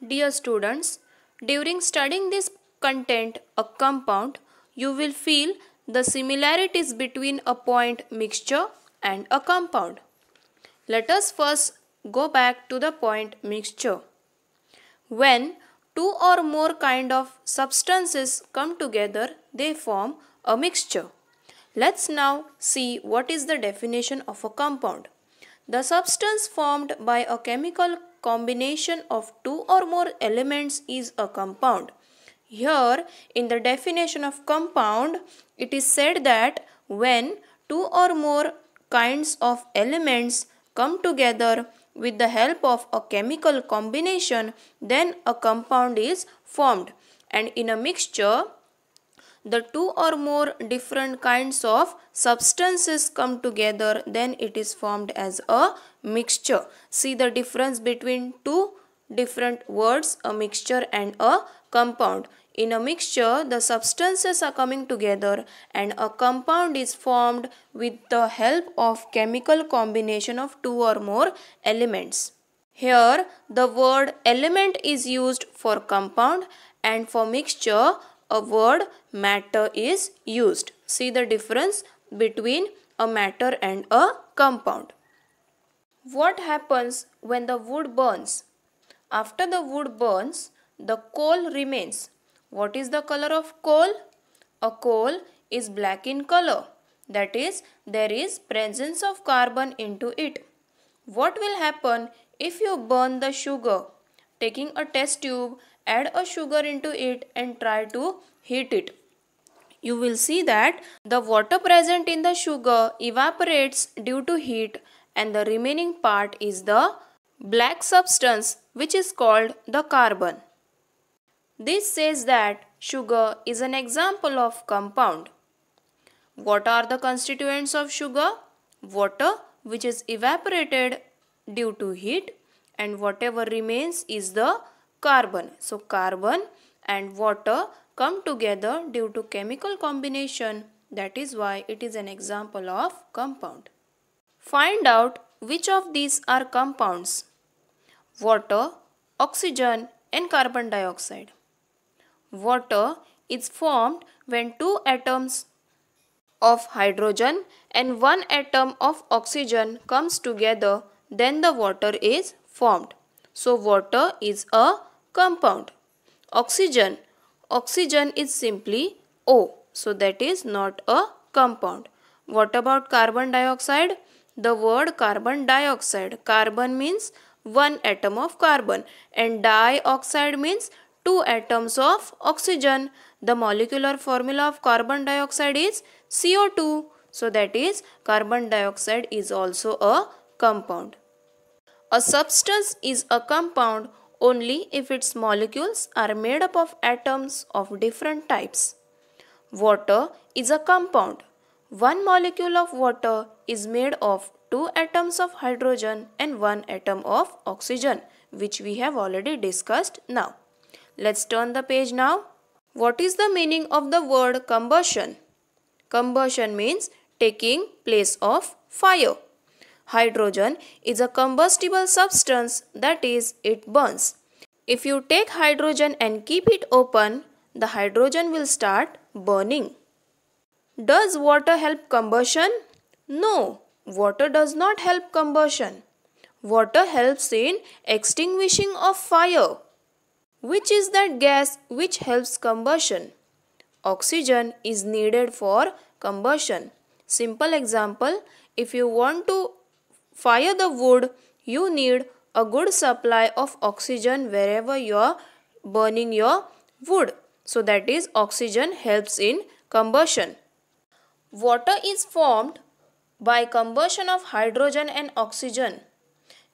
Dear students, during studying this content, a compound, you will feel the similarities between a point mixture and a compound. Let us first go back to the point mixture. When two or more kind of substances come together, they form a mixture. Let's now see what is the definition of a compound. The substance formed by a chemical combination of two or more elements is a compound. Here, in the definition of compound, it is said that when two or more kinds of elements come together with the help of a chemical combination, then a compound is formed. And in a mixture, the two or more different kinds of substances come together, then it is formed as a mixture. See the difference between two different words, a mixture and a compound. In a mixture, the substances are coming together and a compound is formed with the help of chemical combination of two or more elements. Here, the word element is used for compound, and for mixture, a word matter is used. See the difference between a matter and a compound. What happens when the wood burns? After the wood burns, the coal remains. What is the color of coal? A coal is black in color. That is, there is presence of carbon into it. What will happen if you burn the sugar? Taking a test tube, add a sugar into it and try to heat it. You will see that the water present in the sugar evaporates due to heat, and the remaining part is the black substance, which is called the carbon. This says that sugar is an example of compound. What are the constituents of sugar? Water, which is evaporated due to heat, and whatever remains is the carbon. So carbon and water come together due to chemical combination. That is why it is an example of compound. Find out which of these are compounds. Water, oxygen and carbon dioxide. Water is formed when two atoms of hydrogen and one atom of oxygen comes together, then the water is formed. So water is a compound. Oxygen is simply O, so that is not a compound. What about carbon dioxide? The word carbon dioxide, carbon means one atom of carbon and dioxide means two atoms of oxygen. The molecular formula of carbon dioxide is CO2. So that is carbon dioxide is also a compound. A substance is a compound only if its molecules are made up of atoms of different types. Water is a compound. One molecule of water is made of two atoms of hydrogen and one atom of oxygen, which we have already discussed now. Let's turn the page now. What is the meaning of the word combustion? Combustion means taking place of fire. Hydrogen is a combustible substance, that is, it burns. If you take hydrogen and keep it open, the hydrogen will start burning. Does water help combustion? No, water does not help combustion. Water helps in extinguishing of fire. Which is that gas which helps combustion? Oxygen is needed for combustion. Simple example, if you want to fire the wood, you need a good supply of oxygen wherever you are burning your wood. So that is oxygen helps in combustion. Water is formed by combustion of hydrogen and oxygen.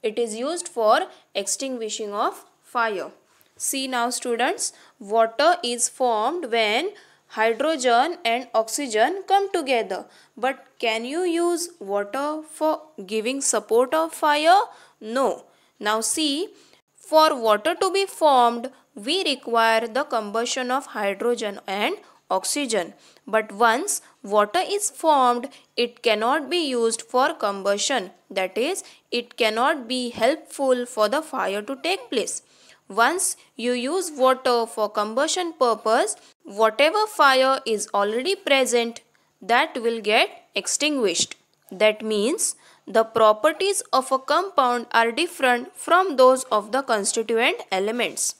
It is used for extinguishing of fire. See now students, water is formed when hydrogen and oxygen come together. But can you use water for giving support of fire? No. Now see, for water to be formed, we require the combustion of hydrogen and oxygen. But once water is formed, it cannot be used for combustion. That is, it cannot be helpful for the fire to take place. Once you use water for combustion purpose, whatever fire is already present, that will get extinguished. That means the properties of a compound are different from those of the constituent elements.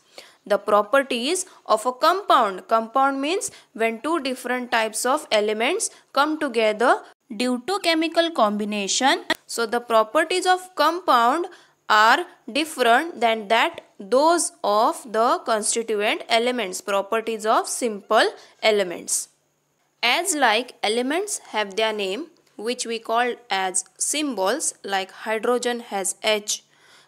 The properties of a compound means when two different types of elements come together due to chemical combination. So the properties of compound are different than those of the constituent elements, properties of simple elements. As like elements have their name, which we call as symbols, like hydrogen has H,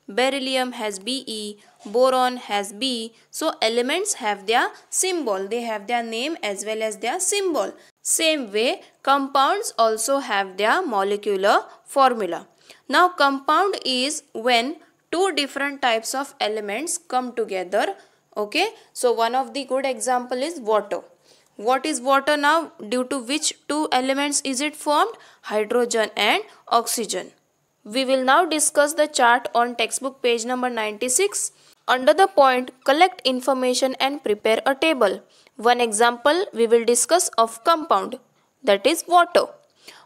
beryllium has Be, boron has B. So elements have their symbol, they have their name as well as their symbol. Same way, compounds also have their molecular formula. Now compound is when two different types of elements come together. Okay, so one of the good example is water. What is water now? Due to which two elements is it formed? Hydrogen and oxygen. We will now discuss the chart on textbook page number 96. Under the point, collect information and prepare a table. One example we will discuss of compound, that is water.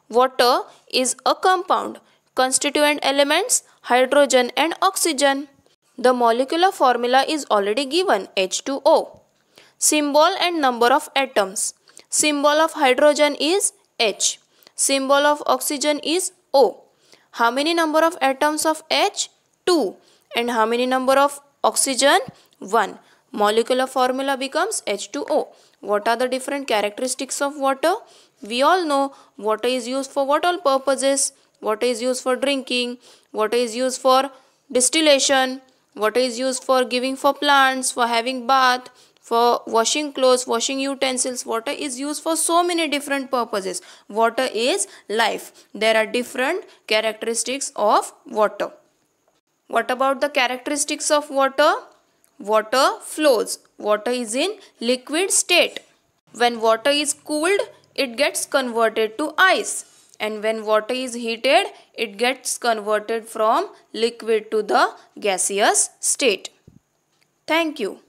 Water is a compound. Constituent elements hydrogen and oxygen. The molecular formula is already given, H2O. Symbol and number of atoms. Symbol of hydrogen is H. Symbol of oxygen is O. How many number of atoms of H? 2. And how many number of oxygen? 1. Molecular formula becomes H2O. What are the different characteristics of water? We all know water is used for what all purposes? Water is used for drinking. Water is used for distillation. Water is used for giving for plants, for having bath, for washing clothes, washing utensils. Water is used for so many different purposes. Water is life. There are different characteristics of water. What about the characteristics of water? Water flows. Water is in liquid state. When water is cooled, it gets converted to ice. And when water is heated, it gets converted from liquid to the gaseous state. Thank you.